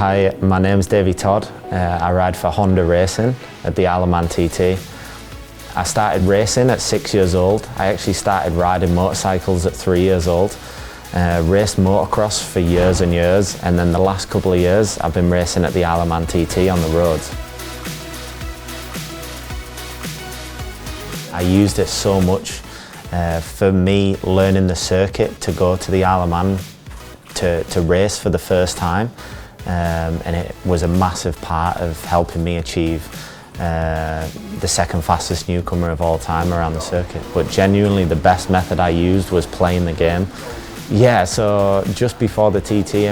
Hi, my name's Davey Todd. I ride for Honda Racing at the Isle of Man TT. I started racing at 6 years old. I actually started riding motorcycles at 3 years old. Raced motocross for years and years, and then the last couple of years I've been racing at the Isle of Man TT on the roads. I used it so much. For me, learning the circuit to go to the Isle of Man to race for the first time, and it was a massive part of helping me achieve the second fastest newcomer of all time around the circuit. But genuinely the best method I used was playing the game. Yeah, so just before the TT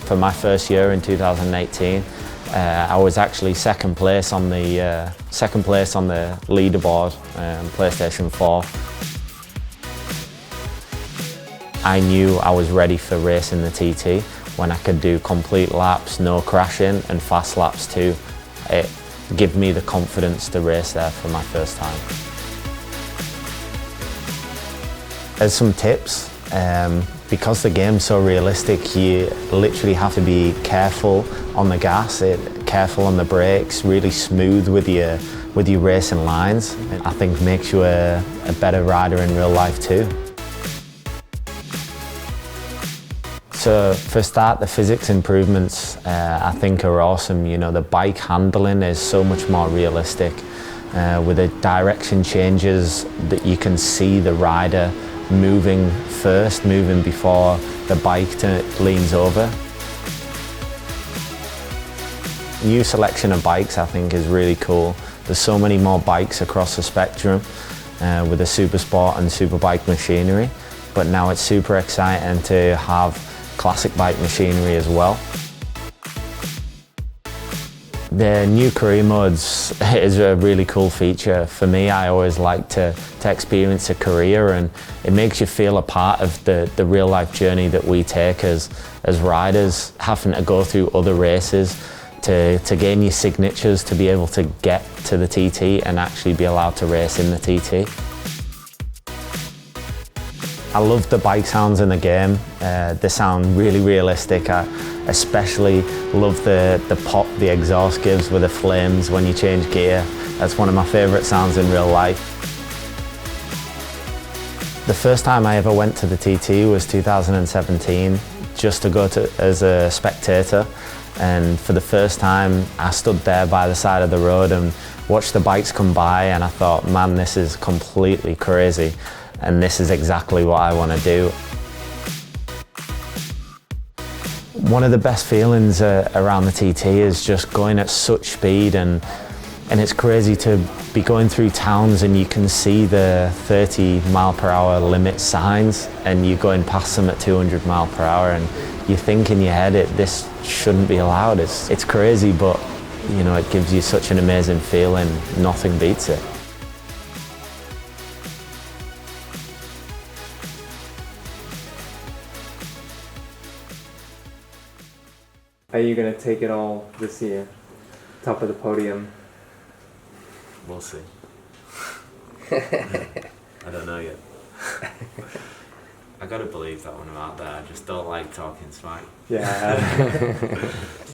for my first year in 2018, I was actually second place on the leaderboard, PlayStation 4. I knew I was ready for racing the TT when I could do complete laps, no crashing, and fast laps too. It gave me the confidence to race there for my first time. As some tips, because the game's so realistic, you literally have to be careful on the gas, careful on the brakes, really smooth with your racing lines. I think makes you a better rider in real life too. So for a start, the physics improvements I think are awesome. You know, the bike handling is so much more realistic. With the direction changes, that you can see the rider moving first, moving before the bike leans over. New selection of bikes I think is really cool. There's so many more bikes across the spectrum with the super sport and super bike machinery, but now it's super exciting to have classic bike machinery as well. The new career modes is a really cool feature. For me, I always like to experience a career, and it makes you feel a part of the real life journey that we take as riders, having to go through other races to gain your signatures to be able to get to the TT and actually be allowed to race in the TT. I love the bike sounds in the game. They sound really realistic. I especially love the pop the exhaust gives with the flames when you change gear. That's one of my favourite sounds in real life. The first time I ever went to the TT was 2017, just to go as a spectator. And for the first time, I stood there by the side of the road and watched the bikes come by, and I thought, man, this is completely crazy. And this is exactly what I want to do. One of the best feelings around the TT is just going at such speed, and it's crazy to be going through towns and you can see the 30-mile-per-hour limit signs and you're going past them at 200 miles per hour, and you think in your head, this shouldn't be allowed. It's crazy, but you know, it gives you such an amazing feeling. Nothing beats it. Are you going to take it all this year? Top of the podium? We'll see. I don't know yet. I gotta believe that when I'm out there. I just don't like talking smack. Yeah.